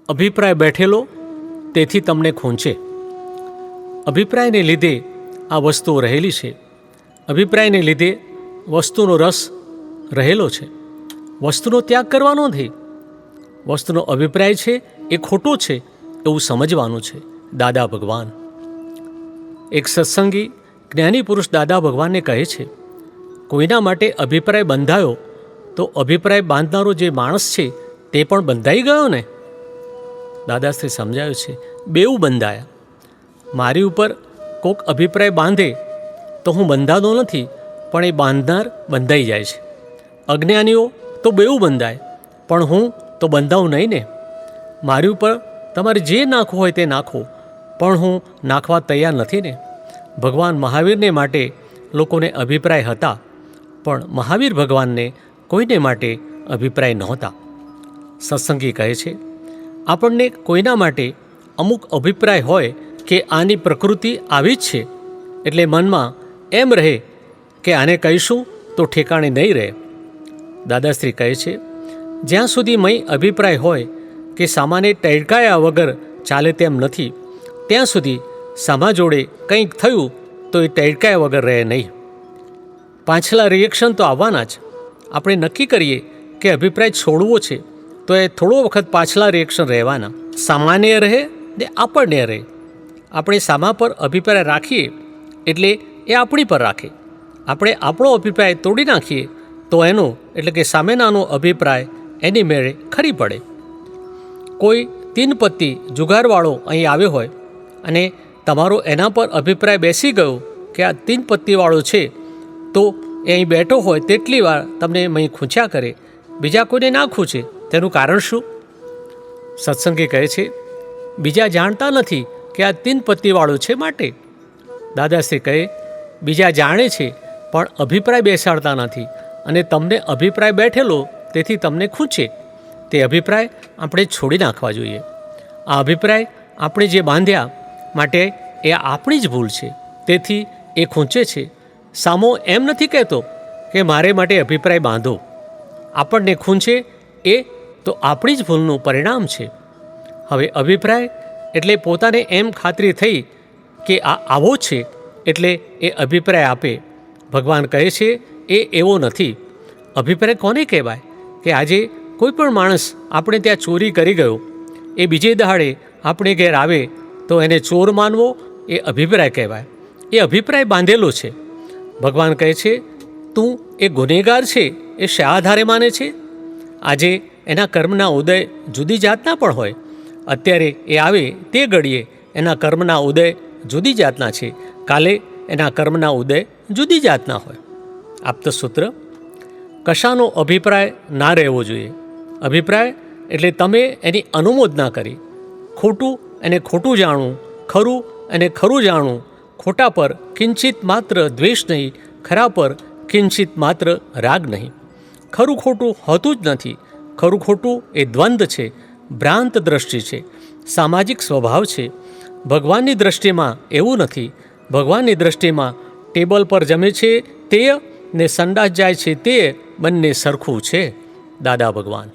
અભિપ્રાય બેઠેલો તેથી તમને ખૂંચે. અભિપ્રાયને લીધે આ વસ્તુઓ રહેલી છે. અભિપ્રાયને લીધે વસ્તુનો રસ રહેલો છે. વસ્તુનો ત્યાગ કરવાનો નથી. વસ્તુનો અભિપ્રાય છે એ ખોટો છે એવું સમજવાનું છે. દાદા ભગવાન એક સત્સંગી જ્ઞાની પુરુષ દાદા ભગવાનને કહે છે, કોઈના માટે અભિપ્રાય બંધાયો તો અભિપ્રાય બાંધનારો જે માણસ છે તે પણ બંધાઈ ગયો ને. દાદાશ્રી સમજાયું છે, બેઉ બંધાયા. મારી ઉપર કોઈક અભિપ્રાય બાંધે તો હું બંધાતો નથી, પણ એ બાંધનાર બંધાઈ જાય છે. અજ્ઞાનીઓ તો બેઉ બંધાય, પણ હું તો બંધાવું નહીં ને. મારી ઉપર તમારે જે નાખવું હોય તે નાખો, પણ હું નાખવા તૈયાર નથી ને. ભગવાન મહાવીરને માટે લોકોને અભિપ્રાય હતા, પણ મહાવીર ભગવાનને કોઈને માટે અભિપ્રાય નહોતા. સત્સંગી કહે છે, આપણને કોઈના માટે અમુક અભિપ્રાય હોય કે આની પ્રકૃતિ આવી જ છે, એટલે મનમાં એમ રહે કે આને કહીશું તો ઠેકાણે નહીં રહે. દાદાશ્રી કહે છે, જ્યાં સુધી મય અભિપ્રાય હોય કે સામાને ટળકાયા વગર ચાલે તેમ નથી, ત્યાં સુધી સામા જોડે કંઈક થયું તો એ ટળકાયા વગર રહે નહીં. પાછલા રિએક્શન તો આવવાના જ. આપણે નક્કી કરીએ કે અભિપ્રાય છોડવો છે તો એ થોડો વખત પાછલા રિએક્શન રહેવાના. સામાન્ય રહે ને આપણને રહે. આપણે સામા પર અભિપ્રાય રાખીએ એટલે એ આપણી પર રાખે. આપણે આપણો અભિપ્રાય તોડી નાખીએ તો એનો એટલે કે સામેનાનો અભિપ્રાય એની મેળે ખરી પડે. કોઈ તીનપત્તી જુગારવાળો અહીં આવ્યો હોય અને તમારો એના પર અભિપ્રાય બેસી ગયો કે આ તીનપત્તીવાળો છે, તો એ અહીં બેઠો હોય તેટલી વાર તમને અહીં ખૂંચ્યા કરે, બીજા કોઈને ના ખૂંચે. તેનું કારણ શું? સત્સંગી કહે છે, બીજા જાણતા નથી કે આ તીનપત્તીવાળો છે માટે. દાદાશ્રી કહે, બીજા જાણે છે પણ અભિપ્રાય બેસાડતા નથી, અને તમને અભિપ્રાય બેઠેલો તેથી તમને ખૂંચે. તે અભિપ્રાય આપણે છોડી નાખવા જોઈએ. આ અભિપ્રાય આપણે જે બાંધ્યા માટે એ આપણી જ ભૂલ છે, તેથી એ ખૂંચે છે. સામો એમ નથી કહેતો કે મારે માટે અભિપ્રાય બાંધો. આપણને ખૂંચે એ તો આપણી જ ભૂલનું પરિણામ છે. હવે અભિપ્રાય એટલે પોતાને એમ ખાતરી થઈ કે આ આવો છે એટલે એ અભિપ્રાય આપે. ભગવાન કહે છે એ એવો નથી. અભિપ્રાય કોને કહેવાય કે આજે કોઈ પણ માણસ આપણે ત્યાં ચોરી કરી ગયો, એ બીજે દહાડે આપણે ઘેર આવે તો એને ચોર માનવો એ અભિપ્રાય કહેવાય. એ અભિપ્રાય બાંધેલો છે. ભગવાન કહે છે, તું એ ગુનેગાર છે એ શા આધારે માને છે? આજે એના કર્મના ઉદય જુદી જાતના પણ હોય. અત્યારે એ આવે તે ઘડીએ એના કર્મના ઉદય જુદી જાતના છે, કાલે એના કર્મના ઉદય જુદી જાતના હોય. આપતસૂત્ર, કશાનો અભિપ્રાય ના રહેવો જોઈએ. અભિપ્રાય એટલે તમે એની અનુમોદના કરી. ખોટું એને ખોટું જાણવું, ખરું એને ખરું જાણવું. ખોટા પર કિંચિત માત્ર દ્વેષ નહીં, ખરા પર કિંચિત માત્ર રાગ નહીં. ખરું ખોટું હોતું જ નથી. ખરું ખોટું એ દ્વંદ્વ છે, ભ્રાંત દ્રષ્ટિ છે, સામાજિક સ્વભાવ છે. ભગવાનની દૃષ્ટિમાં એવું નથી. ભગવાનની દૃષ્ટિમાં ટેબલ પર જમે છે તે ને સંડાસ જાય છે તે બંને સરખું છે. દાદા ભગવાન.